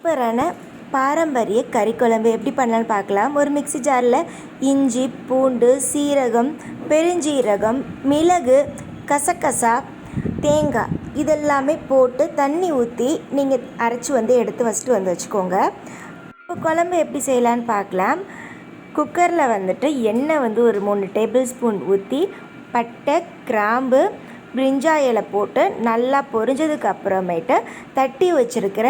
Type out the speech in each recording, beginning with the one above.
சூப்பரான பாரம்பரிய கறி குழம்பு எப்படி பண்ணலான்னு பார்க்கலாம். ஒரு மிக்ஸி ஜாரில் இஞ்சி, பூண்டு, சீரகம், பெருஞ்சீரகம், மிளகு, கசகசா, தேங்காய் இதெல்லாமே போட்டு தண்ணி ஊற்றி நீங்கள் அரைச்சி எடுத்து வச்சுட்டு வச்சுக்கோங்க. இப்போ குழம்பு எப்படி செய்யலான்னு பார்க்கலாம். குக்கரில் எண்ணெய் ஒரு 3 டேபிள் ஸ்பூன் ஊற்றி பட்டை, கிராம்பு, பிரிஞ்சாய் இலை போட்டு நல்லா பொரிஞ்சதுக்கு அப்புறமேட்டு தட்டி வச்சுருக்கிற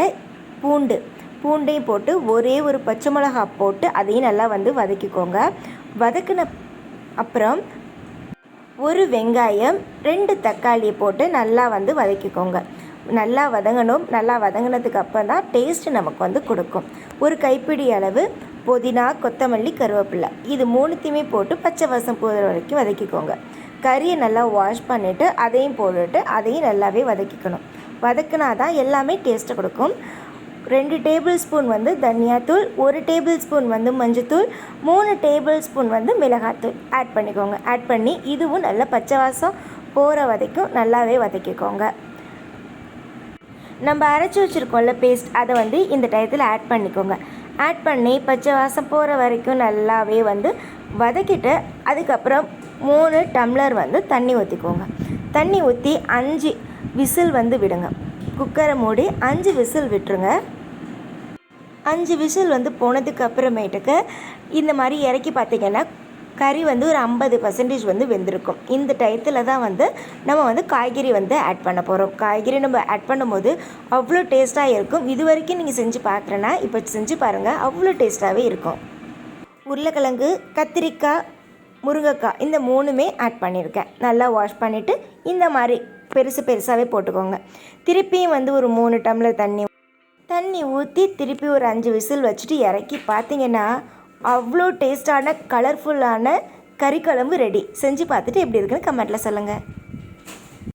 பூண்டையும் போட்டு ஒரே ஒரு பச்சை மிளகா போட்டு அதையும் நல்லா வதக்கிக்கோங்க. வதக்கின அப்புறம் ஒரு வெங்காயம், 2 தக்காளியை போட்டு நல்லா வதக்கிக்கோங்க. நல்லா வதங்கணும். நல்லா வதங்கினதுக்கு அப்புறம் தான் டேஸ்ட்டு நமக்கு கொடுக்கும். ஒரு கைப்பிடி அளவு புதினா, கொத்தமல்லி, கருவேப்பிலை இது 3த்தையுமே போட்டு பச்சை வாசம் போகிற வரைக்கும் வதக்கிக்கோங்க. கறியை நல்லா வாஷ் பண்ணிவிட்டு அதையும் போட்டுட்டு அதையும் நல்லாவே வதக்கிக்கணும். வதக்கினா தான் எல்லாமே டேஸ்ட்டு கொடுக்கும். 2 டேபிள் ஸ்பூன் தனியாத்தூள், 1 டேபிள் ஸ்பூன் மஞ்சத்தூள், 3 டேபிள் ஸ்பூன் மிளகாத்தூள் ஆட் பண்ணிக்கோங்க. ஆட் பண்ணி இதுவும் நல்லா பச்சை வாசம் போகிற வரைக்கும் நல்லாவே வதக்கிக்கோங்க. நம்ம அரைச்சி வச்சுருக்கோம்ல பேஸ்ட், அதை இந்த டயத்தில் ஆட் பண்ணிக்கோங்க. ஆட் பண்ணி பச்சை வாசம் போகிற வரைக்கும் நல்லாவே வதக்கிட்டு அதுக்கப்புறம் 3 டம்ளர் தண்ணி ஊற்றிக்கோங்க. தண்ணி ஊற்றி 5 விசில் விடுங்க. குக்கரை மூடி 5 விசில் விட்டுருங்க. 5 விசில் போனதுக்கு அப்புறமேட்டுக்கு இந்த மாதிரி இறக்கி பார்த்திங்கன்னா கறி ஒரு 50% வெந்திருக்கும். இந்த டயத்தில் தான் நம்ம காய்கறி ஆட் பண்ண போகிறோம். காய்கறி நம்ம ஆட் பண்ணும்போது அவ்வளோ டேஸ்ட்டாக இருக்கும். இது வரைக்கும் நீங்கள் செஞ்சு பார்க்குறேன்னா இப்போ செஞ்சு பாருங்கள், அவ்வளோ டேஸ்ட்டாகவே இருக்கும். உருளைக்கிழங்கு, கத்திரிக்காய், முருங்கைக்காய் இந்த 3மே ஆட் பண்ணியிருக்கேன். நல்லா வாஷ் பண்ணிவிட்டு இந்த மாதிரி பெருசாகவே போட்டுக்கோங்க. திருப்பியும் ஒரு 3 டம்ளர் தண்ணி ஊற்றி திருப்பி ஒரு 5 விசில் வச்சுட்டு இறக்கி பார்த்தீங்கன்னா அவ்வளோ டேஸ்டான கலர்ஃபுல்லான கறி குழம்பு ரெடி. செஞ்சு பார்த்துட்டு எப்படி இருக்குன்னு கமெண்ட்டில் சொல்லுங்கள்.